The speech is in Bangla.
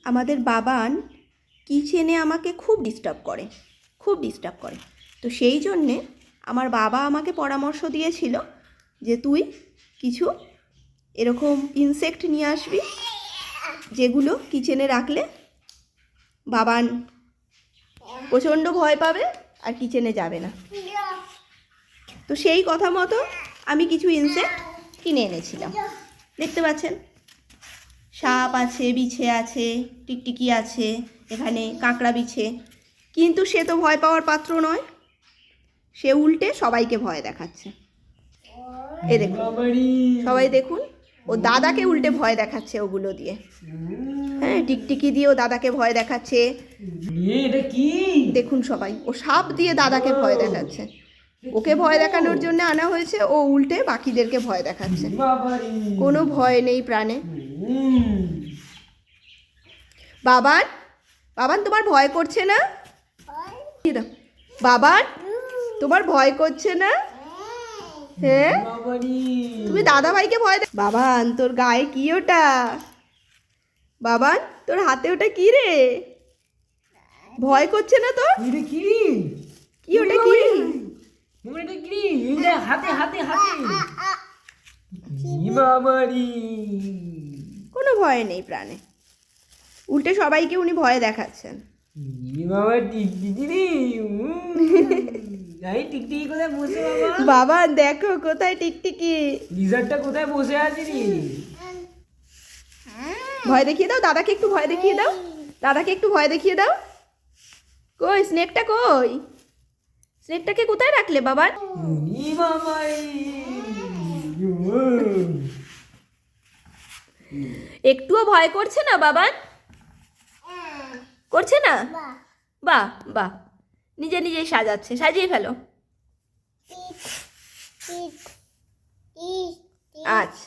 আমাদের বাবান কিচেনে আমাকে খুব ডিস্টার্ব করে। তো সেই জন্যে আমার বাবা আমাকে পরামর্শ দিয়েছিল যে তুই কিছু এরকম ইনসেক্ট নিয়ে আসবি, যেগুলো কিচেনে রাখলে বাবান প্রচণ্ড ভয় পাবে আর কিচেনে যাবে না। তো সেই কথা মতো আমি কিছু ইনসেক্ট কিনে এনেছিলাম। দেখতে পাচ্ছেন, সাপ আছে, বিছে আছে, টিকটিকি আছে, এখানে কাঁকড়া বিছে। কিন্তু সে তো ভয় পাওয়ার পাত্র নয়, সে উল্টে সবাইকে ভয় দেখাচ্ছে। এ দেখুন, সবাই দেখুন, ও দাদাকে উল্টে ভয় দেখাচ্ছে ওগুলো দিয়ে। হ্যাঁ, টিকটিকি দিয়ে ও দাদাকে ভয় দেখাচ্ছে। দেখুন সবাই, ও সাপ দিয়ে দাদাকে ভয় দেখাচ্ছে। ওকে ভয় দেখানোর জন্য আনা হয়েছে, ও উল্টে বাকিদেরকে ভয় দেখাচ্ছে। কোনো ভয় নেই প্রাণে। বাবান, বাবান তোমার ভয় করছে না? বাবান তোমার ভয় করছে না? হ্যাঁ, তুমি দাদা ভাইকে ভয় দে। বাবান তোর গায়ে কি ওটা? বাবান তোর হাতে ওটা কি রে? ভয় করছে না তোর? কি ওটা কি? কোনো ভয় নেই প্রাণে, উল্টে সবাইকে উনি ভয় দেখাচ্ছেন। বাবা দেখো কোথায় টিকটিকি, লিজারটা কোথায় বসে আছে রে? ভয় দেখিয়ে দাও দাদাকে, একটু ভয় দেখিয়ে দাও দাদাকে, একটু ভয় দেখিয়ে দাও। কই স্নেকটা, কই স্নেকটাকে কোথায় রাখলে বাবা? একটুও ভয় করছে না বাবান? করছে না? বাহ বাহ, নিজে নিজেই সাজাচ্ছে, সাজিয়ে ফেলো। আচ্ছা।